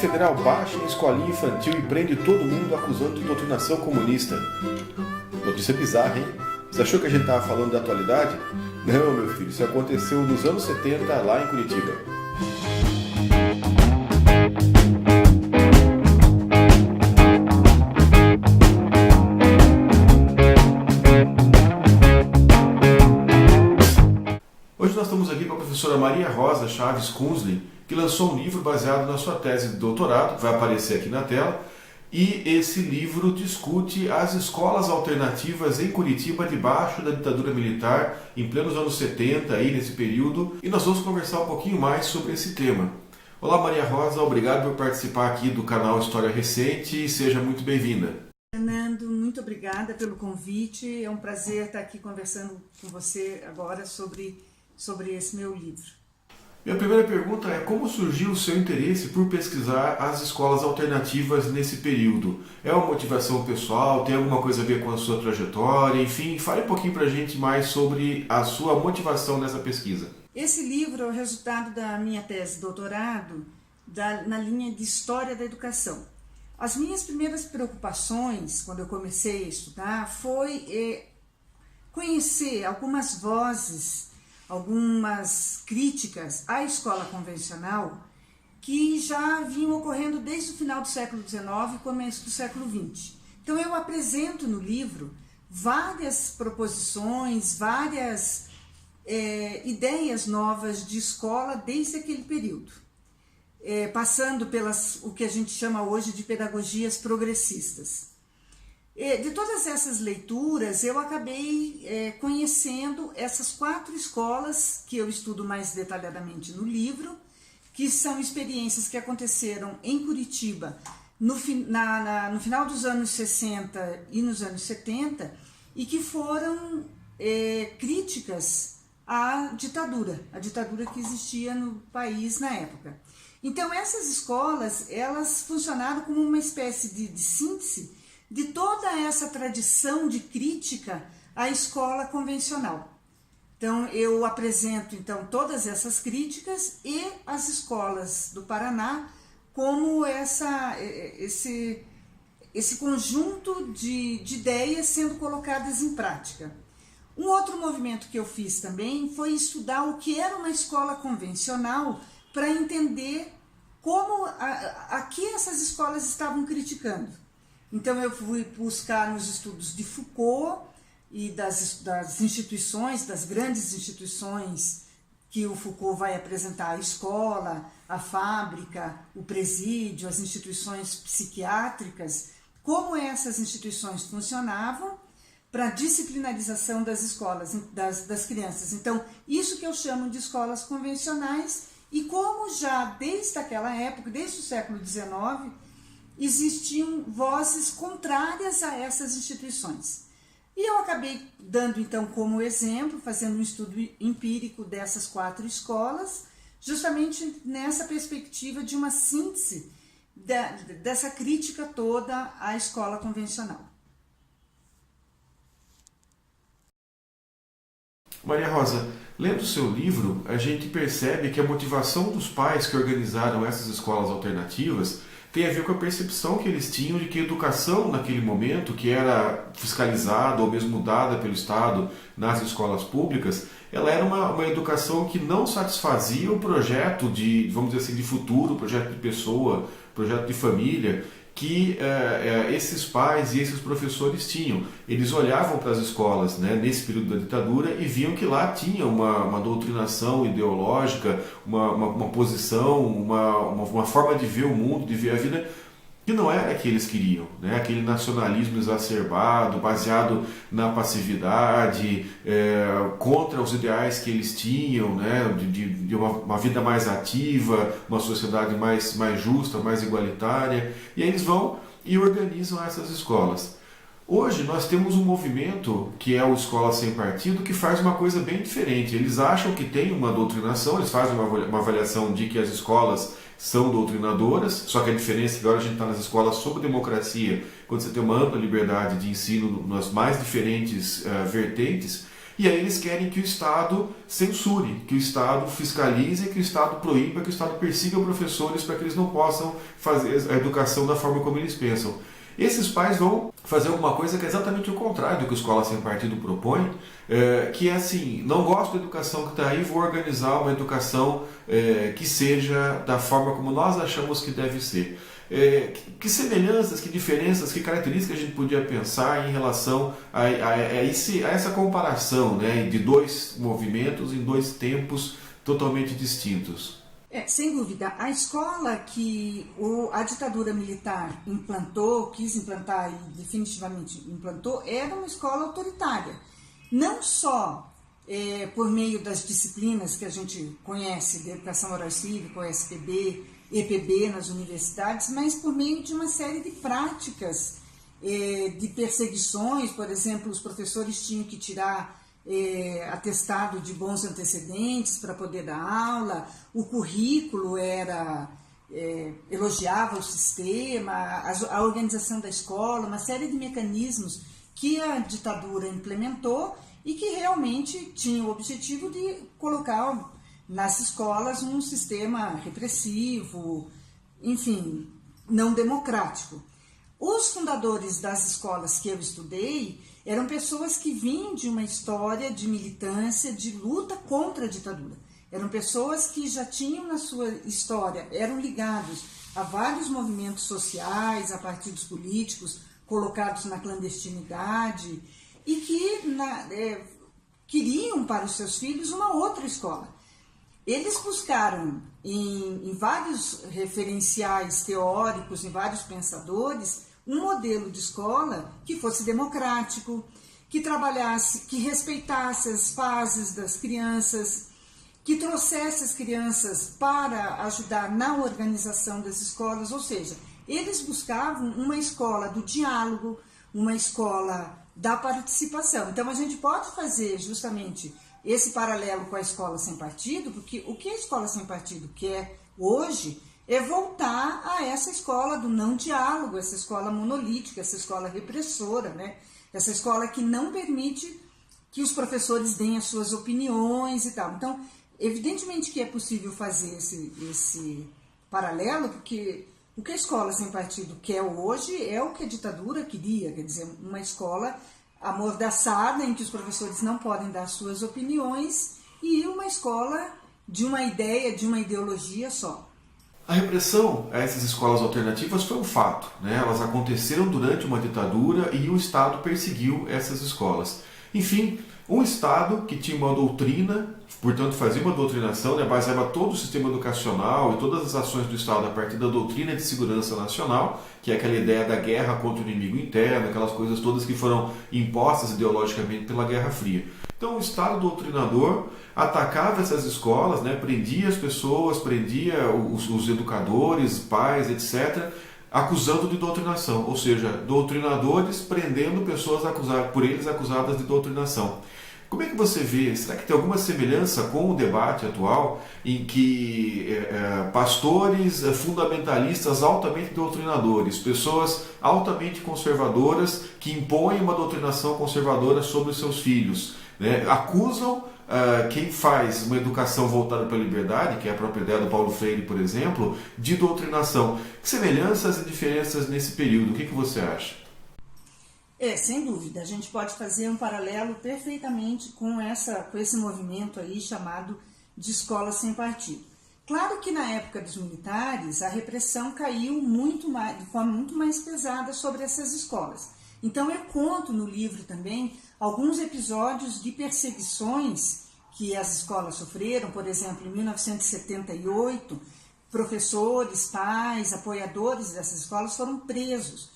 Federal baixa em escolinha infantil e prende todo mundo acusando de doutrinação comunista. Notícia bizarra, hein? Você achou que a gente estava falando da atualidade? Não, meu filho, isso aconteceu nos anos 70 lá em Curitiba. Hoje nós estamos aqui com a professora Maria Rosa Chaves Kunzli, que lançou um livro baseado na sua tese de doutorado, que vai aparecer aqui na tela, e esse livro discute as escolas alternativas em Curitiba debaixo da ditadura militar, em plenos anos 70, aí nesse período, e nós vamos conversar um pouquinho mais sobre esse tema. Olá Maria Rosa, obrigado por participar aqui do canal História Recente e seja muito bem-vinda. Fernando, muito obrigada pelo convite, é um prazer estar aqui conversando com você agora sobre esse meu livro. Minha primeira pergunta é como surgiu o seu interesse por pesquisar as escolas alternativas nesse período? É uma motivação pessoal? Tem alguma coisa a ver com a sua trajetória? Enfim, fale um pouquinho pra gente mais sobre a sua motivação nessa pesquisa. Esse livro é o resultado da minha tese de doutorado na linha de História da Educação. As minhas primeiras preocupações, quando eu comecei a estudar, foi conhecer algumas vozes, algumas críticas à escola convencional que já vinham ocorrendo desde o final do século XIX e começo do século XX. Então eu apresento no livro várias proposições, várias ideias novas de escola desde aquele período, passando pelas o que a gente chama hoje de pedagogias progressistas. De todas essas leituras, eu acabei conhecendo essas 4 escolas que eu estudo mais detalhadamente no livro, que são experiências que aconteceram em Curitiba no final dos anos 60 e nos anos 70 e que foram críticas à ditadura que existia no país na época. Então essas escolas, elas funcionaram como uma espécie de síntese de toda essa tradição de crítica à escola convencional. Então, eu apresento todas essas críticas e as escolas do Paraná como esse conjunto de ideias sendo colocadas em prática. Um outro movimento que eu fiz também foi estudar o que era uma escola convencional para entender como a que essas escolas estavam criticando. Então eu fui buscar nos estudos de Foucault e das instituições, das grandes instituições que o Foucault vai apresentar, a escola, a fábrica, o presídio, as instituições psiquiátricas, como essas instituições funcionavam para a disciplinarização das escolas, das crianças. Então, isso que eu chamo de escolas convencionais e como já desde aquela época, desde o século XIX, existiam vozes contrárias a essas instituições. E eu acabei dando então como exemplo, fazendo um estudo empírico dessas 4 escolas, justamente nessa perspectiva de uma síntese dessa crítica toda à escola convencional. Maria Rosa, lendo o seu livro, a gente percebe que a motivação dos pais que organizaram essas escolas alternativas tem a ver com a percepção que eles tinham de que a educação naquele momento, que era fiscalizada ou mesmo dada pelo Estado nas escolas públicas, ela era uma educação que não satisfazia o projeto de, vamos dizer assim, de futuro, projeto de pessoa, projeto de família, que esses pais e esses professores tinham. Eles olhavam para as escolas, né, nesse período da ditadura e viam que lá tinha uma doutrinação ideológica, uma posição, uma forma de ver o mundo, de ver a vida, que não era a que eles queriam, né? Aquele nacionalismo exacerbado, baseado na passividade, contra os ideais que eles tinham, né? de uma vida mais ativa, uma sociedade mais justa, mais igualitária, e aí eles vão e organizam essas escolas. Hoje nós temos um movimento que é o Escola Sem Partido, que faz uma coisa bem diferente. Eles acham que tem uma doutrinação, eles fazem uma avaliação de que as escolas são doutrinadoras, só que a diferença é que agora a gente está nas escolas sobre democracia, quando você tem uma ampla liberdade de ensino nas mais diferentes vertentes, E aí eles querem que o Estado censure, que o Estado fiscalize, que o Estado proíba, que o Estado persiga professores para que eles não possam fazer a educação da forma como eles pensam. Esses pais vão fazer alguma coisa que é exatamente o contrário do que a Escola Sem Partido propõe, que é assim, não gosto da educação que está aí, vou organizar uma educação que seja da forma como nós achamos que deve ser. Que semelhanças, que diferenças, que características a gente podia pensar em relação a essa comparação, né, de dois movimentos em dois tempos totalmente distintos? Sem dúvida, a escola que a ditadura militar implantou, quis implantar e definitivamente implantou, era uma escola autoritária. Não só por meio das disciplinas que a gente conhece, de Educação Moral e Cívica, OSPB, EPB nas universidades, mas por meio de uma série de práticas de perseguições. Por exemplo, os professores tinham que tirar atestado de bons antecedentes para poder dar aula, o currículo elogiava o sistema, a organização da escola, uma série de mecanismos que a ditadura implementou e que realmente tinha o objetivo de colocar nas escolas um sistema repressivo, enfim, não democrático. Os fundadores das escolas que eu estudei eram pessoas que vinham de uma história de militância, de luta contra a ditadura. Eram pessoas que já tinham na sua história, eram ligados a vários movimentos sociais, a partidos políticos colocados na clandestinidade e que queriam para os seus filhos uma outra escola. Eles buscaram em vários referenciais teóricos, em vários pensadores, um modelo de escola que fosse democrático, que trabalhasse, que respeitasse as fases das crianças, que trouxesse as crianças para ajudar na organização das escolas, ou seja, eles buscavam uma escola do diálogo, uma escola da participação. Então a gente pode fazer justamente esse paralelo com a Escola Sem Partido, porque o que a Escola Sem Partido quer hoje é voltar a essa escola do não diálogo, essa escola monolítica, essa escola repressora, né? Essa escola que não permite que os professores deem as suas opiniões e tal. Então, evidentemente que é possível fazer esse paralelo, porque o que a Escola Sem Partido quer hoje é o que a ditadura queria, quer dizer, uma escola amordaçada em que os professores não podem dar suas opiniões e uma escola de uma ideia, de uma ideologia só. A repressão a essas escolas alternativas foi um fato, né? Elas aconteceram durante uma ditadura e o Estado perseguiu essas escolas. Enfim, um Estado que tinha uma doutrina, portanto fazia uma doutrinação, né? Baseava todo o sistema educacional e todas as ações do Estado a partir da doutrina de segurança nacional, que é aquela ideia da guerra contra o inimigo interno, aquelas coisas todas que foram impostas ideologicamente pela Guerra Fria. Então o Estado doutrinador atacava essas escolas, né? Prendia as pessoas, prendia os educadores, pais, etc., acusando de doutrinação, ou seja, doutrinadores prendendo pessoas por eles acusadas de doutrinação. Como é que você vê? Será que tem alguma semelhança com o debate atual em que pastores fundamentalistas altamente doutrinadores, pessoas altamente conservadoras que impõem uma doutrinação conservadora sobre os seus filhos, né, acusam quem faz uma educação voltada para a liberdade, que é a própria ideia do Paulo Freire, por exemplo, de doutrinação? Que semelhanças e diferenças nesse período? O que você acha? Sem dúvida, a gente pode fazer um paralelo perfeitamente com esse movimento aí chamado de Escola Sem Partido. Claro que na época dos militares a repressão caiu de forma muito mais pesada sobre essas escolas. Então eu conto no livro também alguns episódios de perseguições que as escolas sofreram. Por exemplo, em 1978, professores, pais, apoiadores dessas escolas foram presos.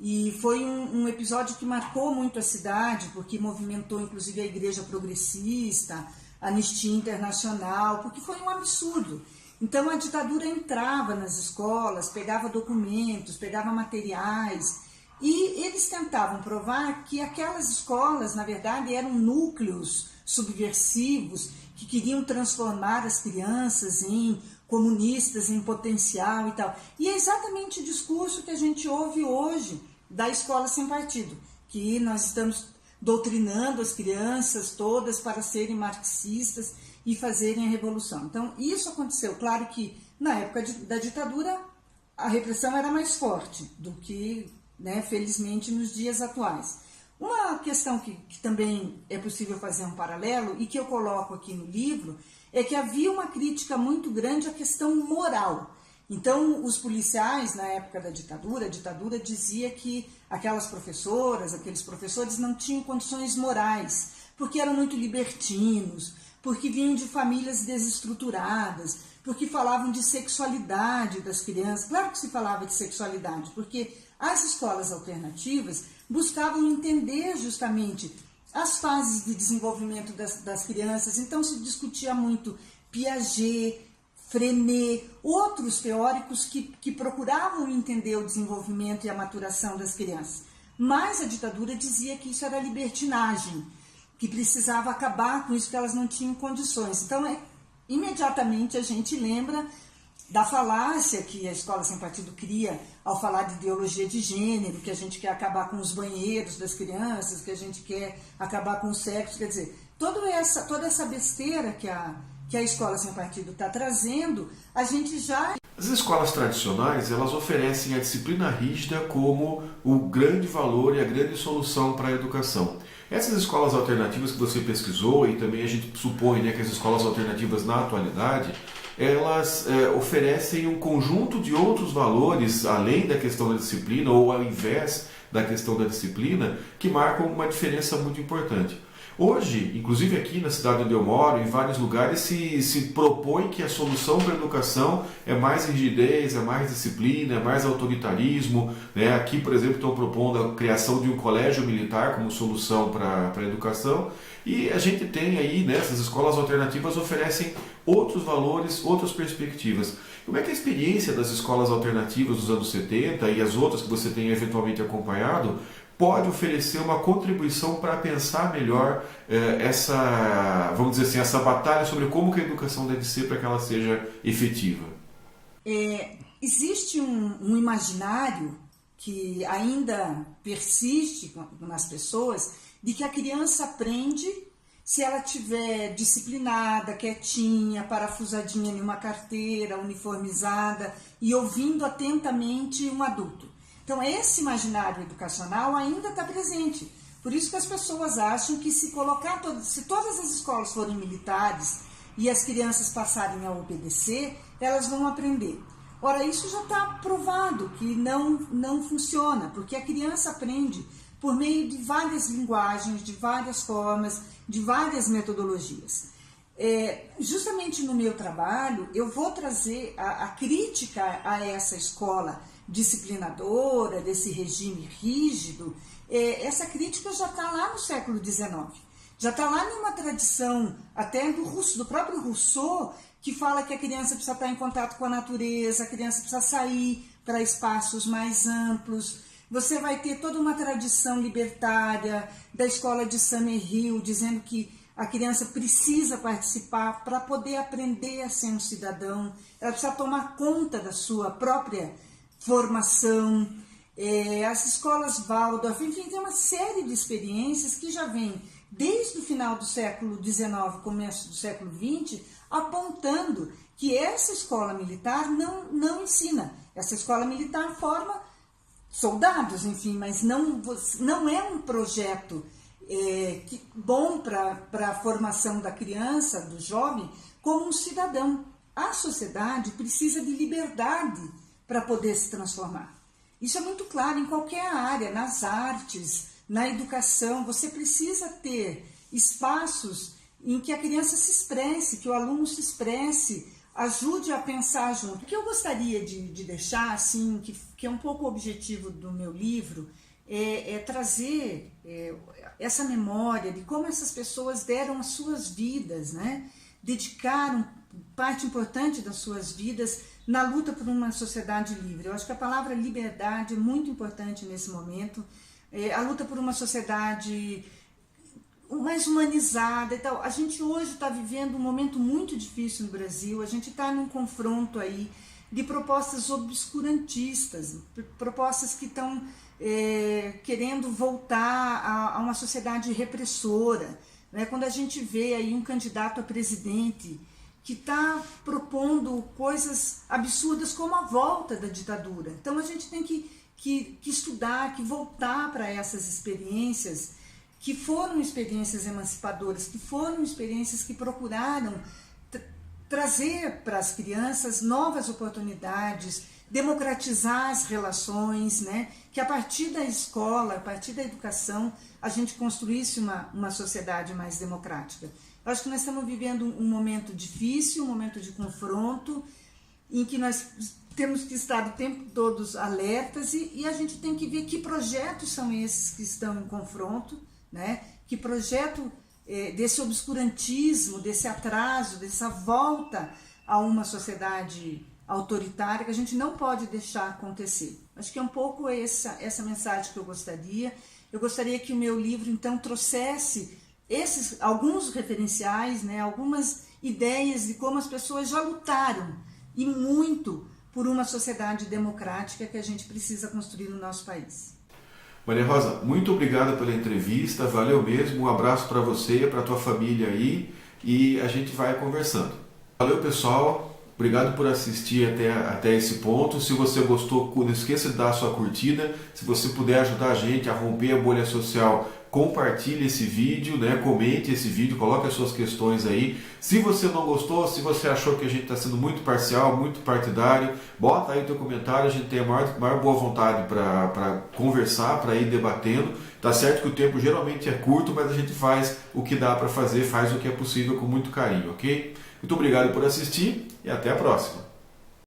E foi um episódio que marcou muito a cidade, porque movimentou inclusive a Igreja Progressista, a Anistia Internacional, porque foi um absurdo. Então a ditadura entrava nas escolas, pegava documentos, pegava materiais, e eles tentavam provar que aquelas escolas, na verdade, eram núcleos subversivos que queriam transformar as crianças em comunistas, em potencial e tal. E é exatamente o discurso que a gente ouve hoje da Escola Sem Partido, que nós estamos doutrinando as crianças todas para serem marxistas e fazerem a revolução. Então, isso aconteceu. Claro que na época da ditadura a repressão era mais forte do que, né, felizmente, nos dias atuais. Uma questão que também é possível fazer um paralelo e que eu coloco aqui no livro é que havia uma crítica muito grande à questão moral. Então, os policiais, na época da ditadura, a ditadura dizia que aquelas professoras, aqueles professores não tinham condições morais, porque eram muito libertinos, porque vinham de famílias desestruturadas, porque falavam de sexualidade das crianças. Claro que se falava de sexualidade, porque as escolas alternativas buscavam entender justamente as fases de desenvolvimento das crianças. Então se discutia muito Piaget, Freinet, outros teóricos que procuravam entender o desenvolvimento e a maturação das crianças. Mas a ditadura dizia que isso era libertinagem, que precisava acabar com isso, que elas não tinham condições. Então, imediatamente a gente lembra da falácia que a Escola Sem Partido cria ao falar de ideologia de gênero, que a gente quer acabar com os banheiros das crianças, que a gente quer acabar com o sexo. Quer dizer, toda essa besteira que a Escola Sem Partido está trazendo, a gente já... As escolas tradicionais, elas oferecem a disciplina rígida como o grande valor e a grande solução para a educação. Essas escolas alternativas que você pesquisou, e também a gente supõe, né, que as escolas alternativas na atualidade, elas oferecem um conjunto de outros valores, além da questão da disciplina, ou ao invés da questão da disciplina, que marcam uma diferença muito importante. Hoje, inclusive aqui na cidade onde eu moro, em vários lugares, se propõe que a solução para a educação é mais rigidez, é mais disciplina, é mais autoritarismo, né? Aqui, por exemplo, estão propondo a criação de um colégio militar como solução para a educação. E a gente tem aí, né, essas escolas alternativas oferecem outros valores, outras perspectivas. Como é que a experiência das escolas alternativas dos anos 70 e as outras que você tem eventualmente acompanhado pode oferecer uma contribuição para pensar melhor essa, vamos dizer assim, essa batalha sobre como que a educação deve ser para que ela seja efetiva? Existe um imaginário que ainda persiste nas pessoas de que a criança aprende se ela estiver disciplinada, quietinha, parafusadinha em uma carteira, uniformizada e ouvindo atentamente um adulto. Então, esse imaginário educacional ainda está presente. Por isso que as pessoas acham que se todas as escolas forem militares e as crianças passarem a obedecer, elas vão aprender. Ora, isso já está provado que não funciona, porque a criança aprende por meio de várias linguagens, de várias formas, de várias metodologias. Justamente no meu trabalho, eu vou trazer a crítica a essa escola disciplinadora, desse regime rígido. Essa crítica já está lá no século XIX, já está lá numa tradição até do próprio Rousseau, que fala que a criança precisa estar em contato com a natureza, a criança precisa sair para espaços mais amplos. Você vai ter toda uma tradição libertária da escola de Summerhill, dizendo que a criança precisa participar para poder aprender a ser um cidadão, ela precisa tomar conta da sua própria formação. As escolas Waldorf, enfim, tem uma série de experiências que já vem desde o final do século XIX, começo do século XX, apontando que essa escola militar não ensina. Essa escola militar forma soldados, enfim, mas não é um projeto bom para a formação da criança, do jovem, como um cidadão. A sociedade precisa de liberdade para poder se transformar. Isso é muito claro em qualquer área, nas artes, na educação. Você precisa ter espaços em que a criança se expresse, que o aluno se expresse, ajude a pensar junto. O que eu gostaria de deixar, assim, que é um pouco o objetivo do meu livro, é trazer essa memória de como essas pessoas deram as suas vidas, né? Dedicaram parte importante das suas vidas na luta por uma sociedade livre. Eu acho que a palavra liberdade é muito importante nesse momento. A luta por uma sociedade mais humanizada e tal. A gente hoje está vivendo um momento muito difícil no Brasil, a gente está num confronto aí de propostas obscurantistas, propostas que estão querendo voltar a uma sociedade repressora, né? Quando a gente vê aí um candidato a presidente que está propondo coisas absurdas como a volta da ditadura. Então a gente tem que estudar, que voltar para essas experiências que foram experiências emancipadoras, que foram experiências que procuraram trazer para as crianças novas oportunidades, democratizar as relações, né? Que a partir da escola, a partir da educação, a gente construísse uma sociedade mais democrática. Eu acho que nós estamos vivendo um momento difícil, um momento de confronto, em que nós temos que estar o tempo todo alertas e a gente tem que ver que projetos são esses que estão em confronto, né? Que projeto desse obscurantismo, desse atraso, dessa volta a uma sociedade autoritária que a gente não pode deixar acontecer. Acho que é um pouco essa mensagem que eu gostaria. Eu gostaria que o meu livro, então, trouxesse alguns referenciais, né, algumas ideias de como as pessoas já lutaram, e muito, por uma sociedade democrática que a gente precisa construir no nosso país. Maria Rosa, muito obrigado pela entrevista, valeu mesmo, um abraço para você, para a tua família aí, e a gente vai conversando. Valeu, pessoal, obrigado por assistir até esse ponto. Se você gostou, não esqueça de dar a sua curtida. Se você puder ajudar a gente a romper a bolha social, compartilhe esse vídeo, né? Comente esse vídeo, coloque as suas questões aí. Se você não gostou, se você achou que a gente está sendo muito parcial, muito partidário, bota aí o teu comentário, a gente tem a maior boa vontade para conversar, para ir debatendo. Tá certo que o tempo geralmente é curto, mas a gente faz o que dá para fazer, faz o que é possível com muito carinho, ok? Muito obrigado por assistir e até a próxima.